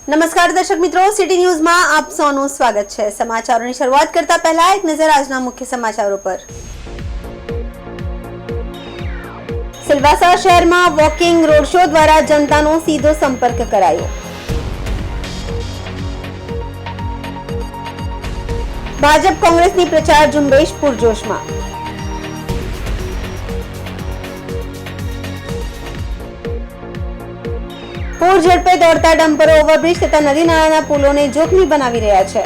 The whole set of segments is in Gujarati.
નમસ્કાર દર્શક મિત્રો, સિટી ન્યૂઝમાં આપ સૌનું સ્વાગત છે। સમાચારોની શરૂઆત કરતા પહેલા એક નજર આજના મુખ્ય સમાચારો પર। સિલવાસા શહેરમાં વોકિંગ રોડ શો દ્વારા જનતાનો સીધો સંપર્ક કરાયો। ભાજપ કોંગ્રેસની પ્રચાર ઝુંબેશ પૂરજોશમાં। પૂર ઝડપે દોડતા ડમ્પરો ઓવરબ્રિજ તથા નદી નાળાના પુલોને જોખમી બનાવી રહ્યા છે।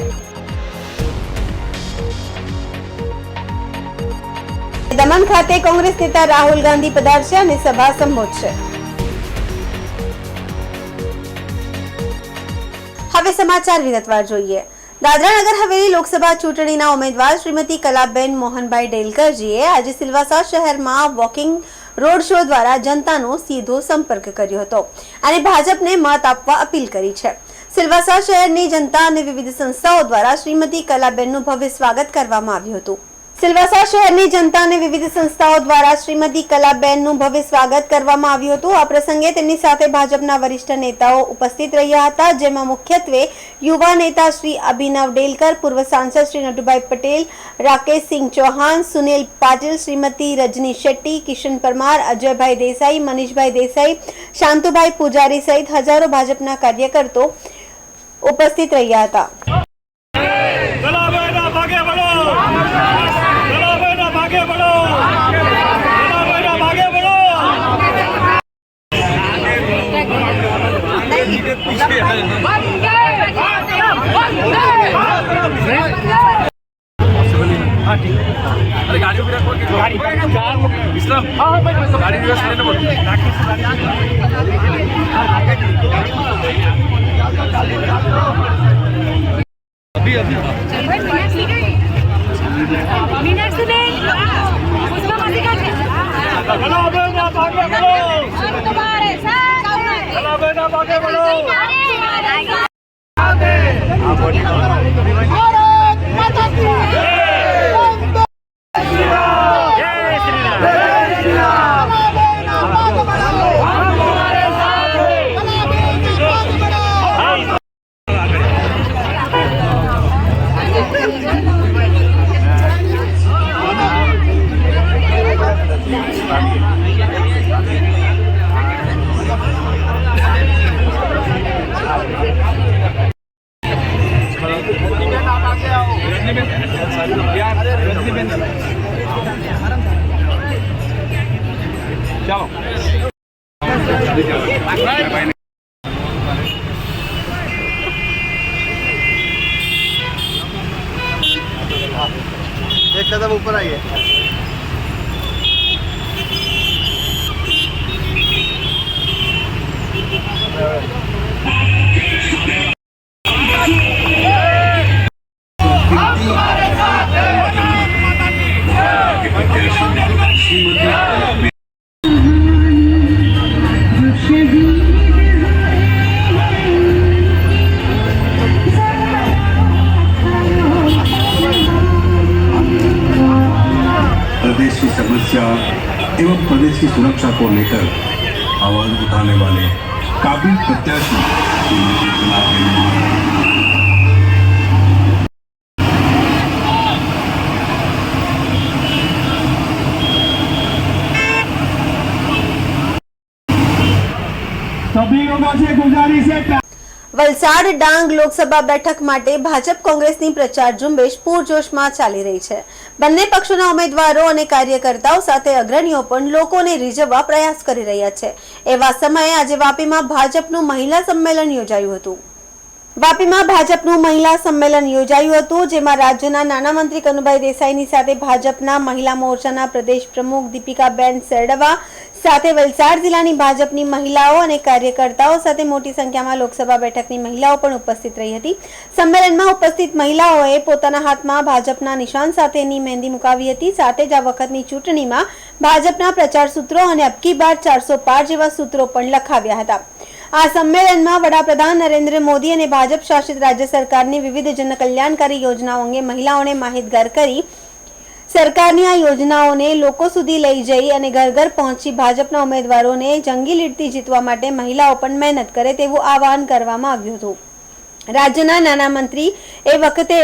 દમણ ખાતે કોંગ્રેસ નેતા રાહુલ ગાંધી પધારશે અને સભા સંબોધશે। હવે સમાચાર વિગતવાર જોઈએ। દાદરા નગર હવેલી લોકસભા ચૂંટણીના ઉમેદવાર શ્રીમતી કલાબેન મોહનભાઈ ડેલકરજીએ આજે સિલવાસા શહેરમાં વોકિંગ રોડ શો દ્વારા જનતાનો સીધો સંપર્ક કર્યો હતો અને ભાજપને મત આપવા અપીલ કરી છે। સિલવાસા શહેરની જનતા અને વિવિધ સંસ્થાઓ દ્વારા શ્રીમતી કલાબેનનું ભવ્ય સ્વાગત કરવામાં આવ્યું હતું। સિલવાસા શહેરની જનતા અને વિવિધ સંસ્થાઓ દ્વારા શ્રીમતી કલાબેનનું ભવ્ય સ્વાગત કરવામાં આવ્યું હતું। આ પ્રસંગે તેમની સાથે ભાજપના વરિષ્ઠ નેતાઓ ઉપસ્થિત રહ્યા હતા, જેમાં મુખ્યત્વે યુવા નેતા શ્રી અભિનવ ડેલકર, પૂર્વ સાંસદ શ્રી નટુભાઈ પટેલ, રાકેશસિંહ ચૌહાણ, સુનિલ પાટીલ, શ્રીમતી રજની શેટ્ટી, કિશન પરમાર, અજયભાઈ દેસાઈ, મનીષભાઈ દેસાઈ, શાંતુભાઈ પૂજારી સહિત હજારો ભાજપના કાર્યકર્તાઓ ઉપસ્થિત રહ્યા હતા। अरे गाड़ी में रखो गाड़ी इस्लाम हां गाड़ी व्यवस्था लेना पड़ता अभी अभी मिनट से नहीं उसका मत कर चलो बेटा भागे बढ़ो तुम्हारे साथ चलो बेटा भागे बढ़ो आगे हां बॉडी भारत माता की चलो एक कदम ऊपर आइए। प्रदेश की समस्या एवं प्रदेश की सुरक्षा को लेकर आवाज उठाने वाले काबिल प्रत्याशी सभी लोगों से गुजारिश है। વલસાડ ડાંગ લોકસભા બેઠક માટે ભાજપ કોંગ્રેસની પ્રચાર ઝુંબેશ પૂરજોશમાં ચાલી રહી છે। બંને પક્ષોના ઉમેદવારો અને કાર્યકર્તાઓ સાથે અગ્રણીઓ પણ લોકોને રીઝવવા પ્રયાસ કરી રહ્યા છે। એવા સમયે આજે વાપીમાં ભાજપનું મહિલા સંમેલન યોજાયું હતું। જેમાં રાજ્યના નાણાં મંત્રી કનુભાઈ દેસાઈની સાથે ભાજપના મહિલા મોરચાના પ્રદેશ પ્રમુખ દીપિકાબેન સેરડવા સાથે વલસાડ જિલ્લાની ભાજપની મહિલાઓ અને કાર્યકર્તાઓ સાથે મોટી સંખ્યામાં લોકસભા બેઠકની મહિલાઓ પણ ઉપસ્થિત રહી હતી। સંમેલનમાં ઉપસ્થિત મહિલાઓએ પોતાના હાથમાં ભાજપના નિશાન સાથેની મહેંદી મુકાવી હતી। સાથે જ આ વખતની ચૂંટણીમાં ભાજપના પ્રચાર સૂત્રો અને અબકી બાર 400 પાર જેવા સૂત્રો પણ લખાવ્યા હતા। આ સંમેલનમાં વડાપ્રધાન નરેન્દ્ર મોદી અને ભાજપ શાસિત રાજ્ય સરકારની વિવિધ જનકલ્યાણકારી યોજનાઓ અંગે મહિલાઓને માહિતગાર કરી સરકારની આ યોજનાઓને લોકો સુધી લઈ જઈ અને ઘર ઘર પહોંચી ભાજપના ઉમેદવારોને જંગી લીડથી જીતવા માટે મહિલાઓ પણ મહેનત કરે તેવું આહવાન કરવામાં આવ્યું હતું। રાજ્યના નાના મંત્રી એ વખતે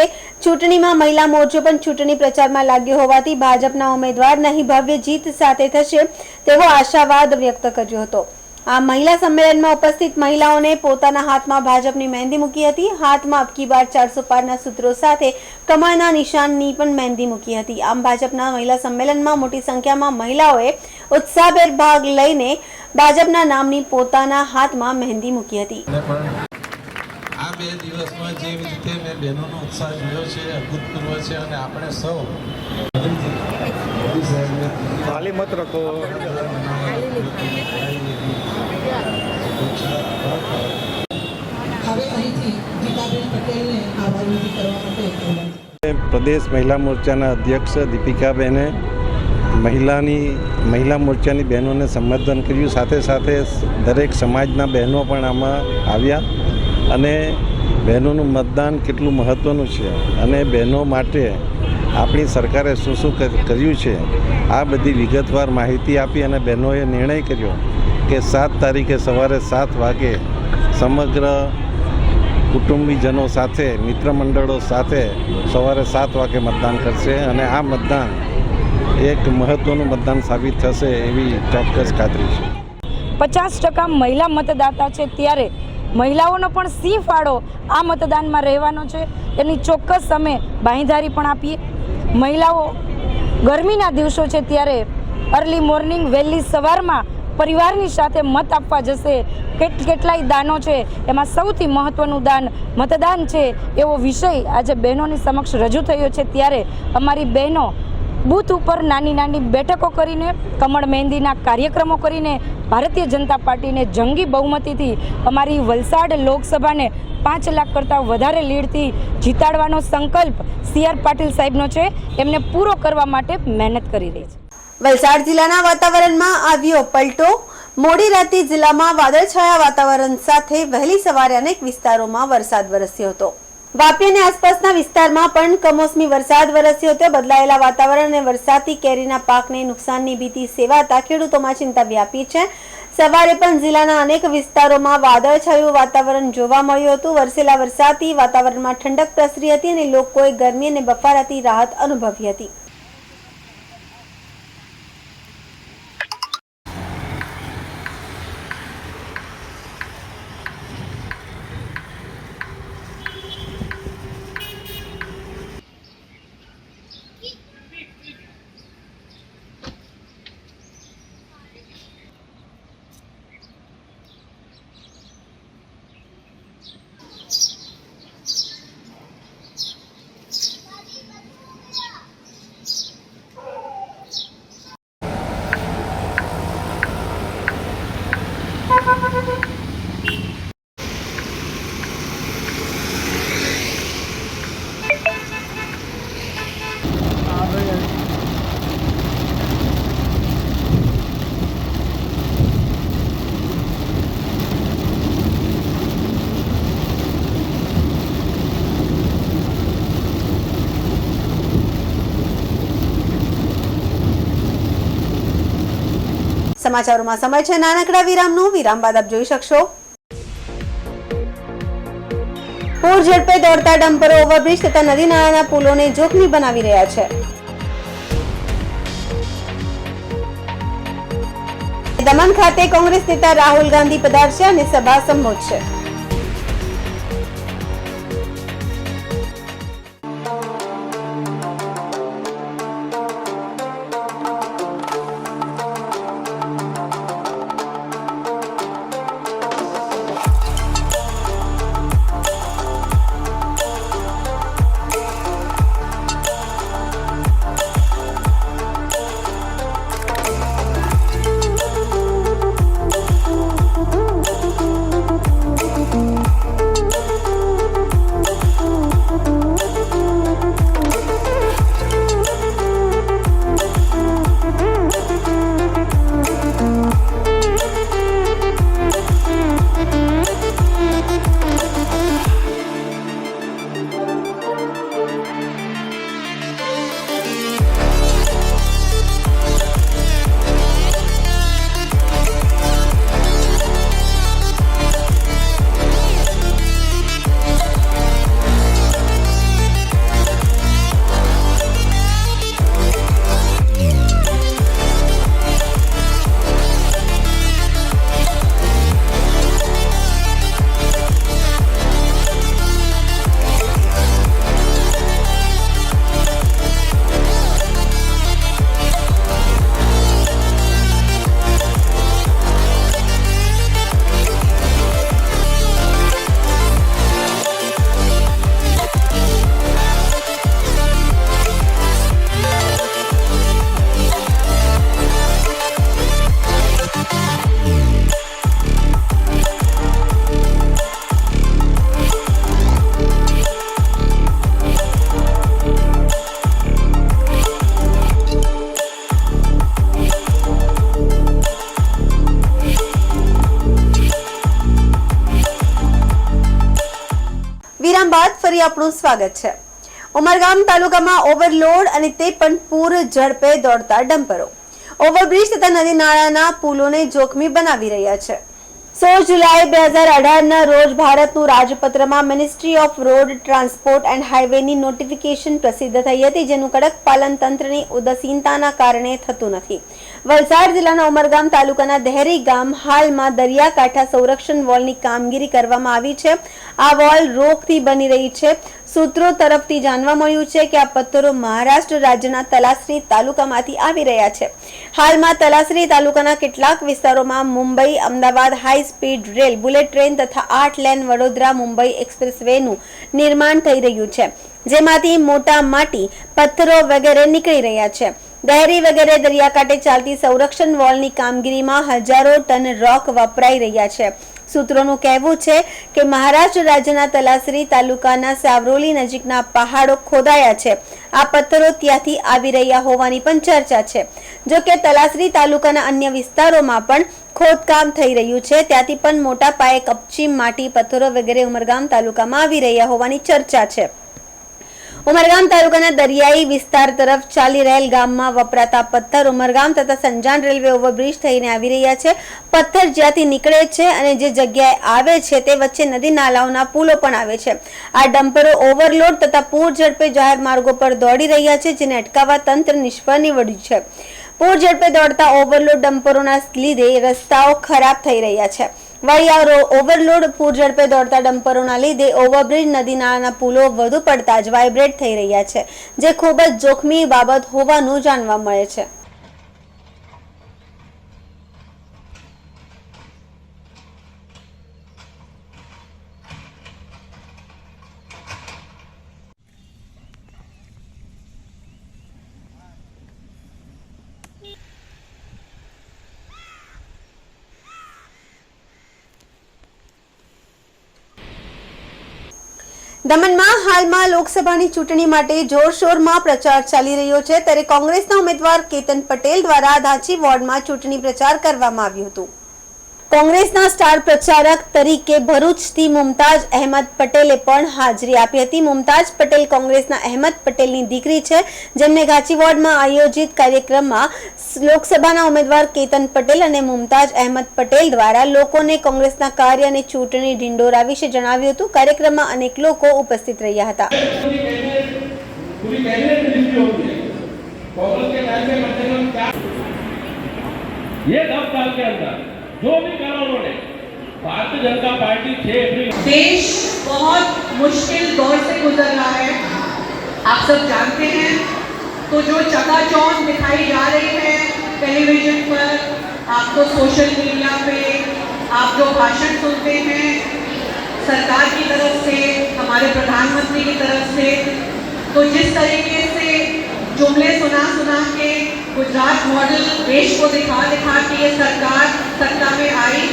ચૂંટણીમાં મહિલા મોરચો પણ ચૂંટણી પ્રચારમાં લાગ્યો હોવાથી ભાજપના ઉમેદવાર નહીં ભવ્ય જીત સાથે થશે તેવો આશાવાદ વ્યક્ત કર્યો હતો. આ મહિલા સંમેલનમાં ઉપસ્થિત મહિલાઓને પોતાના હાથમાં ભાજપની મહેંદી મૂકી હતી. હાથમાં અબકી બાર 400 પારના સૂત્રો સાથે કમળના નિશાનની પણ મહેંદી મૂકી હતી. આમ ભાજપના મહિલા સંમેલનમાં મોટી સંખ્યામાં મહિલાઓએ ઉત્સાહભેર ભાગ લઈને ભાજપના નામની પોતાના હાથમાં મહેંદી મૂકી હતી. આ 2 દિવસમાં જે રીતે મેં બહેનોનો ઉત્સાહ જોયો છે અભૂતપૂર્વ છે અને આપણે સૌ ખાલી મત રખો. હવે અહીંથી ગીતાબેન પટેલને આભાર કરવા માટે પ્રદેશ મહિલા મોરચાના અધ્યક્ષ દીપિકાબેને મહિલા મોરચાની બહેનોને સંબોધન કર્યું. સાથે સાથે દરેક સમાજના બહેનો પણ આમાં આવ્યા અને બહેનોનું મતદાન કેટલું મહત્ત્વનું છે અને બહેનો માટે આપણી સરકારે શું શું કર્યું છે આ બધી વિગતવાર માહિતી આપી અને બહેનોએ નિર્ણય કર્યો કે 7 તારીખે સવારે 7 વાગે સમગ્ર કુટુંબીજનો સાથે મિત્ર મંડળો સાથે સવારે 7 વાગે મતદાન કરશે અને આ મતદાન એક મહત્ત્વનું મતદાન સાબિત થશે એવી ચોક્કસ ખાતરી છે. 50% મહિલા મતદાતા છે ત્યારે મહિલાઓનો પણ સિંહ ફાળો આ મતદાનમાં રહેવાનો છે એની ચોક્કસ અમે બાંયધારી પણ આપીએ. મહિલાઓ ગરમીના દિવસો છે ત્યારે અર્લી મોર્નિંગ વહેલી સવારમાં પરિવારની સાથે મત આપવા જશે. કેટલાય દાનો છે એમાં સૌથી મહત્ત્વનું દાન મતદાન છે એવો વિષય આજે બહેનોની સમક્ષ રજૂ થયો છે. ત્યારે અમારી બહેનો બૂથ ઉપર નાની બેઠકો કરીને કમળ મહેંદીના કાર્યક્રમો કરીને ભારતીય જનતા પાર્ટીને જંગી બહુમતીથી અમારી વલસાડ લોકસભાને 5 લાખ કરતાં વધારે લીડથી જીતાડવાનો સંકલ્પ CR પાટીલ સાહેબનો છે. એમને પૂરો કરવા માટે મહેનત કરી રહી છે. વલસાડ જિલ્લાના વાતાવરણમાં આવ્યો પલટો. મોડી રાતે જિલ્લામાં વાદળછાયા વાતાવરણ સાથે વહેલી સવારે અનેક વિસ્તારોમાં વરસાદ વરસ્યો હતો. વાપી અને આસપાસના વિસ્તારમાં પણ કમોસમી વરસાદ વરસ્યો હતો. બદલાયેલા વાતાવરણ અને વરસાદથી કેરીના પાકને નુકસાનની ભીતિ સેવાતા ખેડૂતોમાં ચિંતા વ્યાપી છે. સવારે પણ જિલ્લાના અનેક વિસ્તારોમાં વાદળછાયું વાતાવરણ જોવા મળ્યું હતું. વરસેલા વરસાદથી વાતાવરણમાં ઠંડક પ્રસરી હતી અને લોકોએ ગરમી અને બફારાથી રાહત અનુભવી હતી. સમાચારોમાં સમય છે નાનકડા વિરામનું. વિરામ બાદ આપ જોઈ શકશો પૂર ઝડપે દોડતા ડમ્પરો ઓવરબ્રિજ તથા નદી નાળાના પુલોને જોખમી બનાવી રહ્યા છે. દમણ ખાતે કોંગ્રેસ નેતા રાહુલ ગાંધી પધારશે અને સભા સંબોધશે. વિરામ બાદ ફરી આપનું સ્વાગત છે। ઉમરગામ તાલુકામાં ઓવરલોડ અને તે પણ પૂર ઝડપે દોડતા ડમ્પરો ઓવરબ્રિજ તથા નદી નાળાના પુલોને જોખમી બનાવી રહ્યા છે। 16 જુલાઈ 2018ના રોજ ભારતનું રાજપત્રમાં ministry of road transport and હાઈવેની નોટિફિકેશન પ્રસિદ્ધ થઈ હતી, જેનું કડક પાલન તંત્રની ઉદાસીનતાના કારણે થતું નથી। વલસાડ જિલ્લાના ઉમરગામ તાલુકાના દહેરી ગામ હાલમાં દરિયાકાંઠા સંરક્ષણ વોલની કામગીરી કરવામાં આવી છે। આ વોલ રોકથી બની રહી છે। સૂત્રો તરફથી જાણવા મળ્યું છે કે આ પથ્થરો મહારાષ્ટ્ર રાજ્યના તલાસરી તાલુકામાંથી આવી રહ્યા છે। હાલમાં તલાસરી તાલુકાના કેટલાક વિસ્તારોમાં Mumbai Ahmedabad high speed rail, bullet train તથા 8 લેન વડોદરા મુંબઈ એક્સપ્રેસ વેનું નિર્માણ થઈ રહ્યું છે, જેમાંથી મોટા માટી પથ્થરો વગેરે નીકળી રહ્યા છે। દહેરી વગેરે દરિયાકાંઠે ચાલતી સંરક્ષણ વોલની કામગીરીમાં હજારો ટન રોક વપરાઈ રહ્યા છે। સૂત્રોનું કહેવું છે કે મહારાષ્ટ્ર રાજ્યના તલાસરી તાલુકાના સાવરોલી નજીકના પહાડો ખોદાયા છે। આ પથ્થરો ત્યાંથી આવી રહ્યા હોવાની પણ ચર્ચા છે। જો કે તલાસરી તાલુકાના અન્ય વિસ્તારોમાં પણ ખોદકામ થઈ રહ્યું છે, ત્યાંથી પણ મોટા પાયે કપચી માટી પથ્થરો વગેરે ઉમરગામ તાલુકામાં આવી રહ્યા હોવાની ચર્ચા છે। ઉમરગામ તાલુકાના દરિયાઈ વિસ્તાર તરફ ચાલી રહેલ ગામમાં વપરાતા પથ્થર ઉમરગામ તથા સંજાણ રેલવે ઓવરબ્રિજ થઈને આવી રહ્યા છે। પથ્થર જ્યાંથી નીકળે છે અને જે જગ્યાએ આવે છે તે વચ્ચે નદી નાળાઓના પુલો પણ આવે છે। આ ડમ્પરો ઓવરલોડ તથા પૂર ઝડપે જાહેર માર્ગો પર દોડી રહ્યા છે, જેને અટકાવવા તંત્ર નિષ્ફળ નીવડ્યું છે। પૂર ઝડપે દોડતા ઓવરલોડ ડમ્પરોના લીધે રસ્તાઓ ખરાબ થઈ રહ્યા છે। વળી ઓવરલોડ પૂર ઝડપે દોડતા ડમ્પરોના લીધે ઓવરબ્રિજ નદી નાળાના પુલો વધુ પડતા જ વાઇબ્રેટ થઈ રહ્યા છે, જે ખૂબ જ જોખમી બાબત હોવાનું જાણવા મળે છે। દમણમાં હાલમાં લોકસભાની ચૂંટણી માટે જોરશોરમાં પ્રચાર ચાલી રહ્યો છે, ત્યારે કોંગ્રેસના ઉમેદવાર કેતન પટેલ દ્વારા ધાંચી વોર્ડમાં ચૂંટણી પ્રચાર કરવામાં આવ્યું હતું। કોંગ્રેસના સ્ટાર પ્રચારક તરીકે ભરૂચથી મુમતાજ અહેમદ પટેલે પણ હાજરી આપી હતી। મુમતાજ પટેલ કોંગ્રેસના અહેમદ પટેલની દીકરી છે, જેમને ધાંચી વોર્ડમાં આયોજિત કાર્યક્રમમાં લોકસભાના ઉમેદવાર કેતન પટેલ અને મુમતાજ અહેમદ પટેલ દ્વારા લોકોને કોંગ્રેસના કાર્ય અને ચૂંટણી ઢિંડોરા વિશે જણાવ્યું હતું। કાર્યક્રમમાં અનેક લોકો ઉપસ્થિત રહ્યા હતા। जो भी करा उन्होंने भारतीय जनता पार्टी 6 अप्रैल देश बहुत मुश्किल दौर से गुजर रहा है, आप सब जानते हैं। तो जो चकाचौंध दिखाई जा रही है टेलीविजन पर, आपको सोशल मीडिया पे आप जो भाषण सुनते हैं सरकार की तरफ से, हमारे प्रधानमंत्री की तरफ से, तो जिस तरीके से जुमले सुना के गुजरात मॉडल देश को दिखा के ये सरकार सत्ता में आई,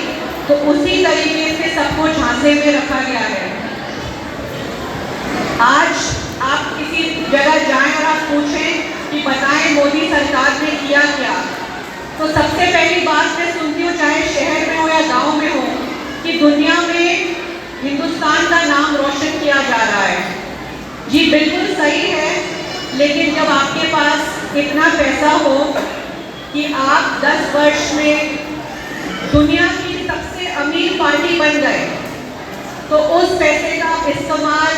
तो उसी तरीके से सबको झांसे में रखा गया है। आज आप किसी जगह जाएं और आप पूछें कि बताएं मोदी सरकार ने किया क्या, तो सबसे पहली बात मैं सुनती हूँ, चाहे शहर में हो या गांव में हो, कि दुनिया में हिंदुस्तान का नाम रोशन किया जा रहा है। जी बिल्कुल सही है, लेकिन जब आपके पास इतना पैसा हो कि आप 10 वर्ष में दुनिया की सबसे अमीर पार्टी बन गए, तो उस पैसे का इस्तेमाल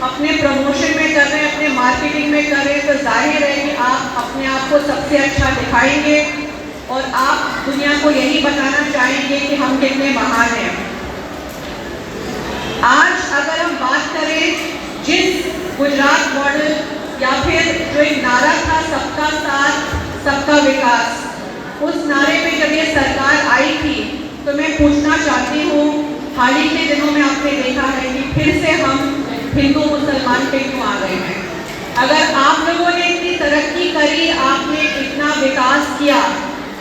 अपने प्रमोशन में कर रहे हैं, अपने मार्केटिंग में कर रहे हैं, तो जाहिर है कि आप अपने आप को सबसे अच्छा दिखाएंगे और आप दुनिया को यही बताना चाहेंगे कि हम कितने महान हैं। आज अगर हम बात करें जिस गुजरात मॉडल या फिर जो एक नारा था सबका साथ सबका विकास, उस नारे में जब ये सरकार आई थी, तो मैं पूछना चाहती हूँ, हाल ही के दिनों में आपने देखा है कि फिर से हम हिंदू मुसलमान पे क्यों आ गए हैं। अगर आप लोगों ने इतनी तरक्की करी, आपने इतना विकास किया,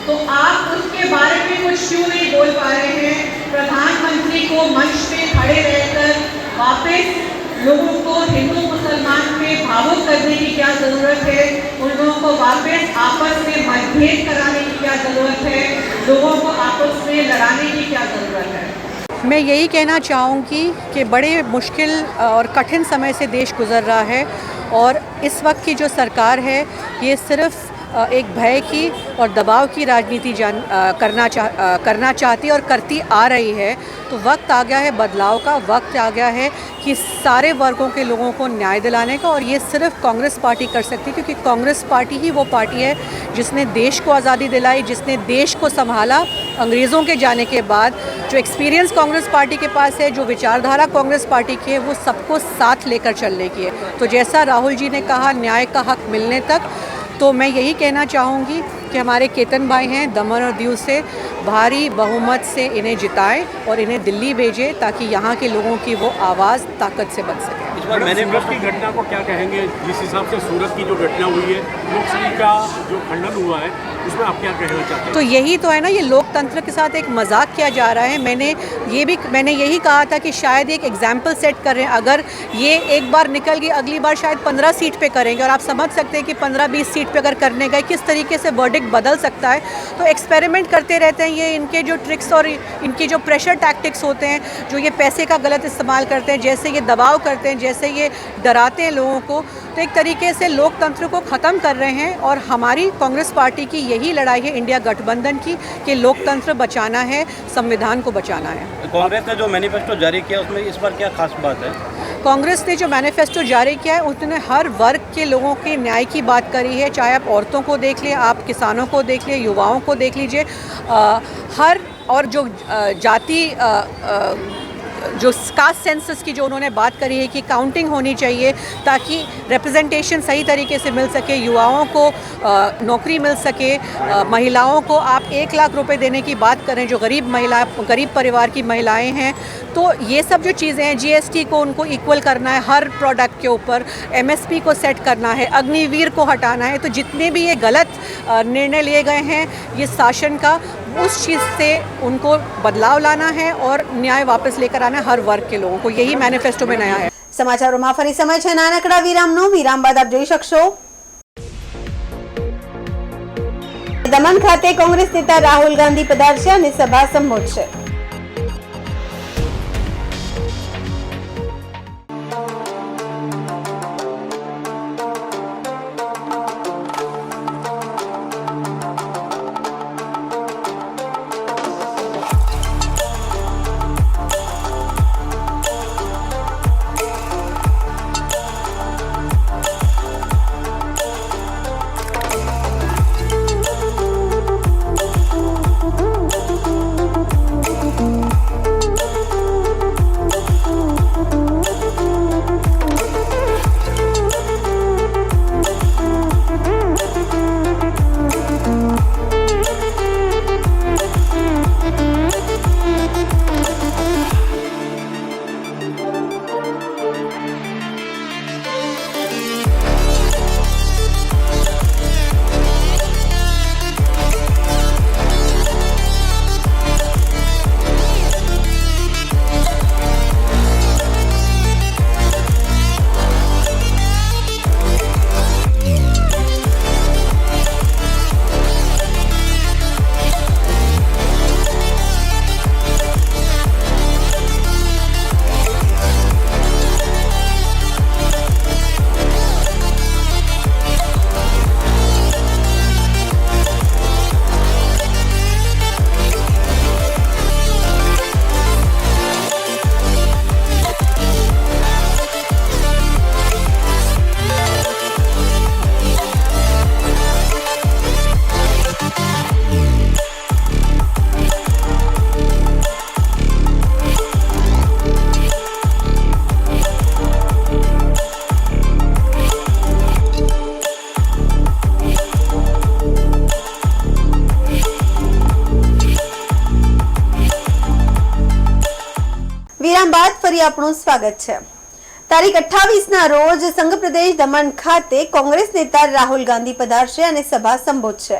तो आप उसके बारे में कुछ क्यों नहीं बोल पा रहे हैं। प्रधानमंत्री को मंच पे खड़े रहकर वापस लोगों को हिंदू मुसलमान में भावुक करने की क्या ज़रूरत है, उन लोगों को वापस आपस में मतभेद कराने की क्या ज़रूरत है, लोगों को आपस में लड़ाने की क्या ज़रूरत है। मैं यही कहना चाहूँगी कि बड़े मुश्किल और कठिन समय से देश गुज़र रहा है और इस वक्त की जो सरकार है ये सिर्फ एक भय की और दबाव की राजनीति करना चाहती है और करती आ रही है। तो वक्त आ गया है बदलाव का, वक्त आ गया है कि सारे वर्गों के लोगों को न्याय दिलाने का, और ये सिर्फ कांग्रेस पार्टी कर सकती है क्योंकि कांग्रेस पार्टी ही वो पार्टी है जिसने देश को आज़ादी दिलाई, जिसने देश को संभाला अंग्रेज़ों के जाने के बाद। जो एक्सपीरियंस कांग्रेस पार्टी के पास है, जो विचारधारा कांग्रेस पार्टी की है, वो सबको साथ लेकर चलने की है। तो जैसा राहुल जी ने कहा, न्याय का हक मिलने तक, तो मैं यही कहना चाहूँगी कि हमारे केतन भाई हैं दमन और दीव से, भारी बहुमत से इन्हें जिताएं और इन्हें दिल्ली भेजें ताकि यहाँ के लोगों की वो आवाज़ ताकत से बन सके। इस बार सूरत की घटना को क्या कहेंगे? जिस हिसाब से सूरत की जो घटना हुई है, लोकसभा का जो खंडन हुआ है, उसमें आप क्या कहना चाहते हैं? तो यही तो है ना, ये लोकतंत्र के साथ एक मजाक किया जा रहा है। मैंने यही कहा था कि शायद एक एग्जाम्पल सेट कर रहे हैं। अगर ये एक बार निकल गई, अगली बार शायद 15 सीट पे करेंगे, और आप समझ सकते हैं कि 15-20 सीट पे अगर करने गए किस तरीके से वर्डिक्ट बदल सकता है। तो एक्सपेरिमेंट करते रहते हैं ये, इनके जो ट्रिक्स और इनके जो प्रेशर टैक्टिक्स होते हैं, जो ये पैसे का गलत इस्तेमाल करते हैं, जैसे ये दबाव करते हैं, जैसे ये डराते हैं लोगों को, तो एक तरीके से लोकतंत्र को ख़त्म कर रहे हैं। और हमारी कांग्रेस पार्टी की यही लड़ाई है इंडिया गठबंधन की, कि लोकतंत्र बचाना है, संविधान को बचाना है। कांग्रेस ने जो मैनिफेस्टो जारी किया उसमें इस बार क्या खास बात है? कांग्रेस ने जो मैनिफेस्टो जारी किया है उसने हर वर्ग के लोगों के न्याय की बात करी है। चाहे आप औरतों को देख लें, आप किसानों को देख लें, युवाओं को देख लीजिए, हर और जो जाति जो कास्ट सेंसस की जो उन्होंने बात करी है कि काउंटिंग होनी चाहिए ताकि रिप्रेजेंटेशन सही तरीके से मिल सके, युवाओं को नौकरी मिल सके, महिलाओं को आप 1 लाख रुपए देने की बात करें जो गरीब परिवार की महिलाएं हैं। तो ये सब जो चीज़ें हैं, जीएसटी को उनको इक्वल करना है हर प्रोडक्ट के ऊपर, एमएसपी को सेट करना है, अग्निवीर को हटाना है। तो जितने भी ये गलत निर्णय लिए गए हैं ये शासन का, उस चीज़ से उनको बदलाव लाना है और न्याय वापस लेकर आना है हर वर्ग के लोगों को। यही मैनिफेस्टो में नया है। સમાચારોમાં ફરી સમય છે નાનકડા વિરામનો। વિરામ બાદ આપ જોઈ શકશો દમણ ખાતે કોંગ્રેસ નેતા રાહુલ ગાંધી પધારશે અને સભા સંબોધશે। વિરામ બાદ ફરી આપણું સ્વાગત છે। તારીખ 28ના રોજ સંઘ પ્રદેશ દમણ ખાતે કોંગ્રેસ નેતા રાહુલ ગાંધી પધારશે અને સભા સંબોધશે।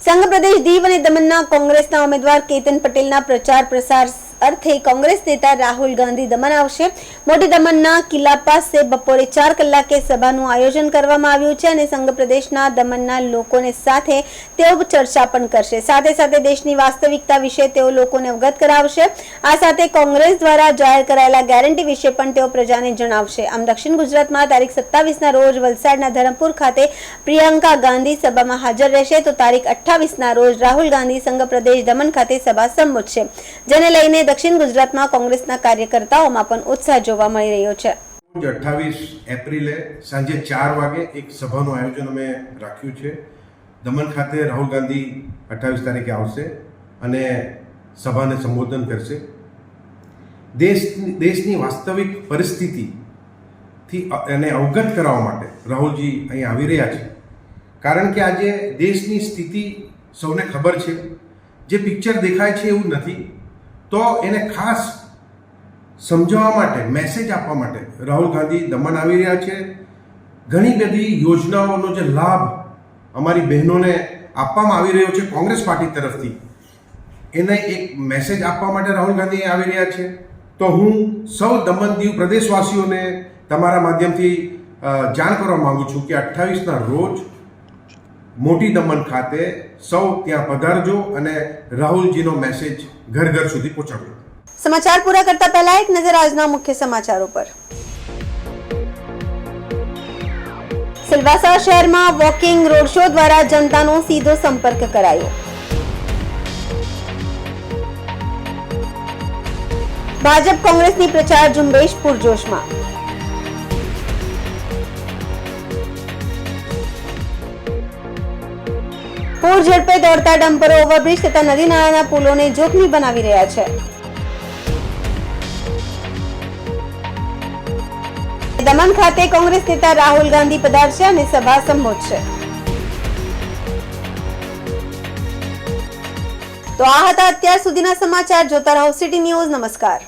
સંઘ પ્રદેશ દીવ અને દમણના કોંગ્રેસના ઉમેદવાર કેતન પટેલના પ્રચાર પ્રસાર અર્થે કોંગ્રેસ નેતા રાહુલ ગાંધી દમણ આવશે। મોટી દમણના કિલ્લા પાસે બપોરે 4 કલાકે સભાનું આયોજન કરવામાં આવ્યું છે અને સંઘ પ્રદેશના દમણના લોકોને સાથે તેઓ ચર્ચા પણ કરશે। સાથે સાથે દેશની વાસ્તવિકતા વિશે તેઓ લોકોને અવગત કરાવશે। આ સાથે કોંગ્રેસ દ્વારા જાહેર કરાયેલા ગેરંટી વિશે પણ તેઓ પ્રજાને જણાવશે। આમ દક્ષિણ ગુજરાતમાં તારીખ 27ના રોજ વલસાડના ધરમપુર ખાતે પ્રિયંકા ગાંધી સભામાં હાજર રહેશે, તો તારીખ 28ના રોજ રાહુલ ગાંધી સંઘ પ્રદેશ દમણ ખાતે સભા સંબોધશે, જેને લઈને દક્ષિણ ગુજરાતમાં કોંગ્રેસના કાર્યકર્તાઓમાં પણ ઉત્સાહ જોવા મળી રહ્યો છે। 28 એપ્રિલે સાંજે 4 વાગે એક સભાનું આયોજન અમે રાખ્યું છે। દમણ ખાતે રાહુલ ગાંધી 28 તારીખે આવશે અને સભાને સંબોધન કરશે। દેશની વાસ્તવિક પરિસ્થિતિથી એને અવગત કરાવવા માટે રાહુલજી અહીં આવી રહ્યા છે, કારણ કે આજે દેશની સ્થિતિ સૌને ખબર છે। જે પિક્ચર દેખાય છે એવું નથી, તો એને ખાસ સમજાવવા માટે, મેસેજ આપવા માટે રાહુલ ગાંધી દમણ આવી રહ્યા છે। ઘણી બધી યોજનાઓનો જે લાભ અમારી બહેનોને આપવામાં આવી રહ્યો છે કોંગ્રેસ પાર્ટી તરફથી, એને એક મેસેજ આપવા માટે રાહુલ ગાંધી આવી રહ્યા છે। તો હું સૌ દમણ દીવ પ્રદેશવાસીઓને તમારા માધ્યમથી જાણ કરવા માંગુ છું કે 28ના રોજ મોટી દમણ ખાતે સૌ ત્યાં પધારજો અને રાહુલજીનો મેસેજ ઘર ઘર સુધી પહોંચાડજો। સમાચાર પૂરા કરતા પહેલા એક નજર આજના મુખ્ય સમાચારો પર। સિલવાસા શહેરમાં વોકિંગ રોડ શો દ્વારા જનતાનો સીધો સંપર્ક કરાયો। ભાજપ કોંગ્રેસની પ્રચાર ઝુંબેશ પૂરજોશમાં। પૂર ઝડપે દોડતા ડમ્પરો ઓવરબ્રિજ તથા નદી નાળાના પુલોને જોખમી બનાવી રહ્યા છે। દમણ ખાતે કોંગ્રેસ નેતા રાહુલ ગાંધી પધારશે અને સભા સંબોધશે। તો આ હતા અત્યાર સુધીના સમાચાર। જોતા રહો સિટી ન્યૂઝ। નમસ્કાર।